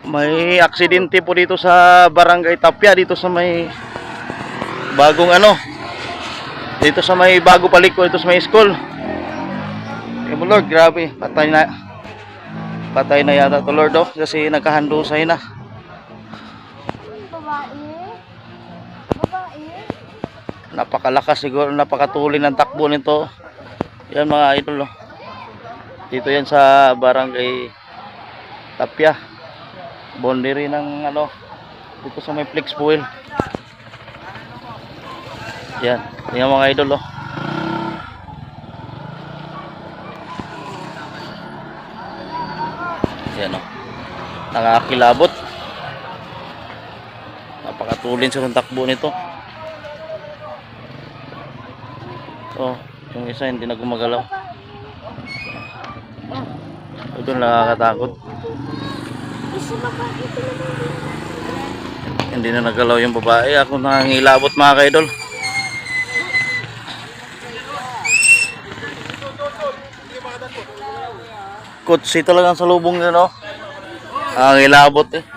May aksidente po dito sa Barangay Tapia, dito sa may bagong dito sa may bago paliko, dito sa may school. Eh Lord, grabe, patay na yata to Lord, oh, kasi nagkahandusay na. Napakalakas siguro, napakatuloy ng takbo nito. Yan mga idol, oh. Dito yan sa Barangay Tapia, boundary ng dito sa may flex fuel. Yan, yan mga idol, oh. Yan, oh. Nakakilabot. Napakatulin sa takbo nito. Oh, yung isa hindi na gumagalaw. Ito nakakatakot. Hindi na nagalaw yung babae. Ako nangangilabot mga kaidol. Kutsi talagang sa lubong nyo, no? Nangangilabot eh.